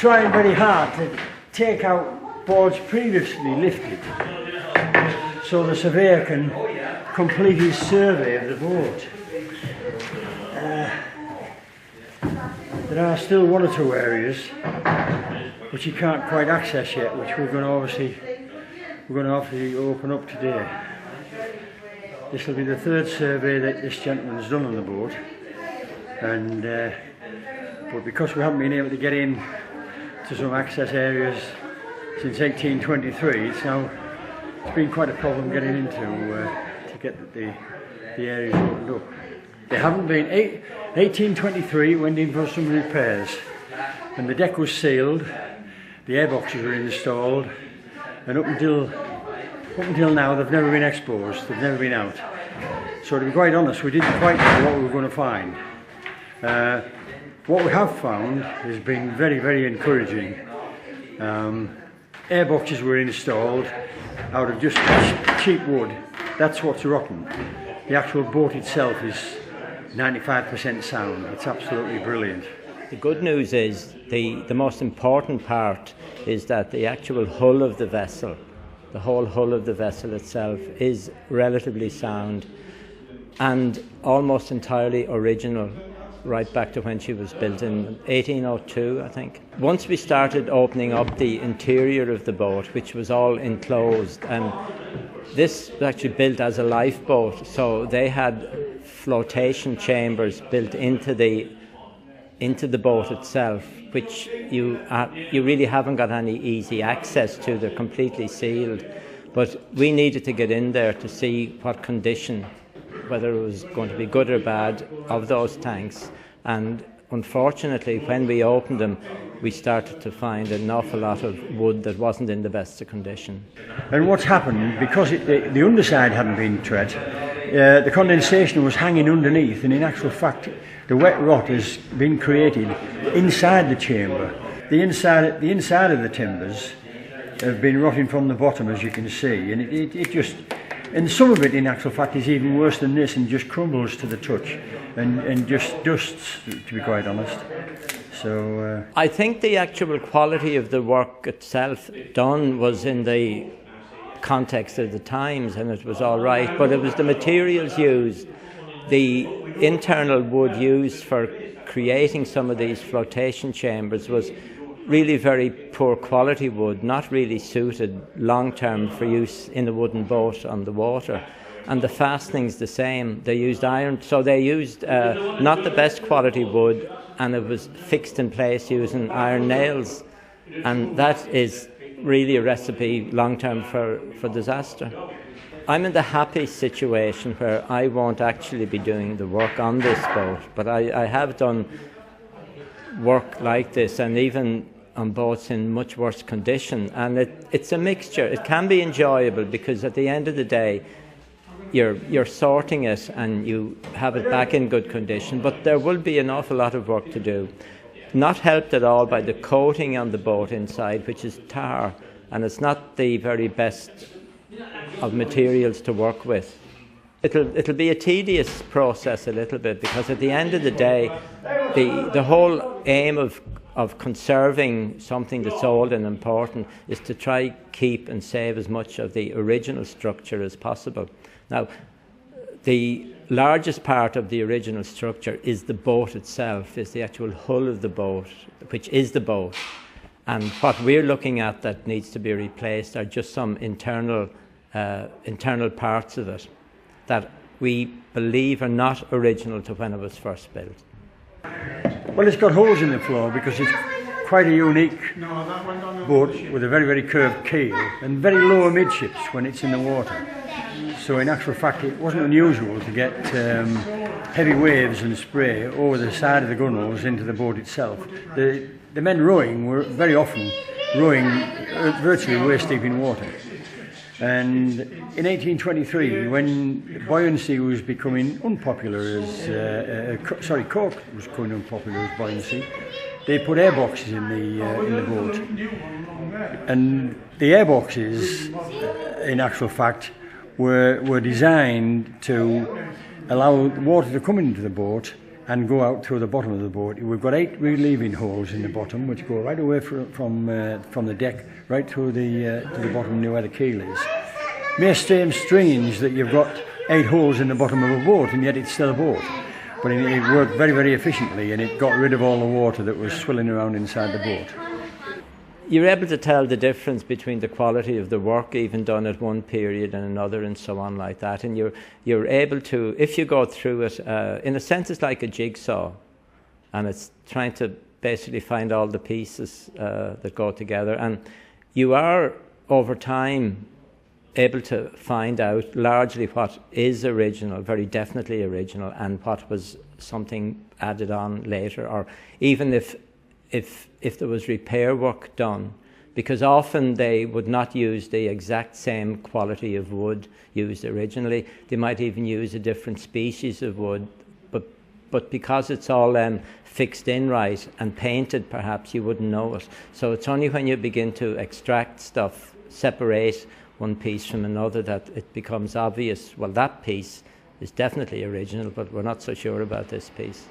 trying very hard to take out boards previously lifted so the surveyor can complete his survey of the boat. There are still one or two areas which you can't quite access yet, which we're going to obviously open up today. This will be the third survey that this gentleman's done on the boat, and but because we haven't been able to get in to some access areas since 1823, it's been quite a problem getting into to get the areas opened up. They haven't been. 1823 went in for some repairs, and the deck was sealed, the airboxes were installed, and up until now they've never been exposed, they've never been out. So to be quite honest, we didn't quite know what we were going to find. What we have found has been very, very encouraging. Airboxes were installed out of just cheap wood. That's what's rotten. The actual boat itself is 95% sound. It's absolutely brilliant. The good news is the most important part is that the actual hull of the vessel, the whole hull of the vessel itself, is relatively sound and almost entirely original, right back to when she was built in 1802, I think. Once we started opening up the interior of the boat, which was all enclosed, and this was actually built as a lifeboat, so they had flotation chambers built into the boat itself, which you really haven't got any easy access to. They're completely sealed. But we needed to get in there to see what condition, whether it was going to be good or bad, of those tanks. And unfortunately, when we opened them, we started to find an awful lot of wood that wasn't in the best of condition. And what's happened, because the underside hadn't been tread, the condensation was hanging underneath, and in actual fact the wet rot has been created inside the chamber. The inside of the timbers have been rotting from the bottom, as you can see, and it just, and some of it in actual fact is even worse than this and just crumbles to the touch and just dusts, to be quite honest. So I think the actual quality of the work itself done was in the context of the times, and it was all right, but it was the materials used, the internal wood used for creating some of these flotation chambers was really very poor quality wood, not really suited long term for use in a wooden boat on the water. And the fastenings the same, they used iron, so they used not the best quality wood, and it was fixed in place using iron nails, and that is really a recipe long term for disaster. I'm in the happy situation where I won't actually be doing the work on this boat, but I have done work like this, and even on boats in much worse condition, and it's a mixture. It can be enjoyable because at the end of the day you're sorting it and you have it back in good condition, but there will be an awful lot of work to do. Not helped at all by the coating on the boat inside, which is tar, and it's not the very best of materials to work with. It'll be a tedious process a little bit, because at the end of the day the whole aim of conserving something that's old and important is to try keep and save as much of the original structure as possible. Now, the largest part of the original structure is the boat itself, is the actual hull of the boat, which is the boat. And what we're looking at that needs to be replaced are just some internal parts of it that we believe are not original to when it was first built. Well, it's got holes in the floor because it's quite a unique boat with a very, very curved keel and very low amidships when it's in the water. So in actual fact it wasn't unusual to get heavy waves and spray over the side of the gunwales into the boat itself. The men rowing were very often rowing virtually waist deep in water. And in 1823, when buoyancy was becoming unpopular as cork was becoming unpopular as buoyancy, they put airboxes in the boat. And the airboxes, in actual fact, were designed to allow water to come into the boat and go out through the bottom of the boat. We've got 8 relieving holes in the bottom, which go right away from the deck right through to the bottom near where the keel is. May seem strange that you've got 8 holes in the bottom of a boat, and yet it's still a boat. But it worked very, very efficiently, and it got rid of all the water that was swilling around inside the boat. You're able to tell the difference between the quality of the work even done at one period and another and so on like that. And you're able to, if you go through it, in a sense it's like a jigsaw, and it's trying to basically find all the pieces that go together. And you are, over time, able to find out largely what is original, very definitely original, and what was something added on later, or even if there was repair work done, because often they would not use the exact same quality of wood used originally. They might even use a different species of wood, but because it's all fixed in right and painted, perhaps you wouldn't know it. So it's only when you begin to extract stuff, separate one piece from another, that it becomes obvious, well, that piece is definitely original, but we're not so sure about this piece.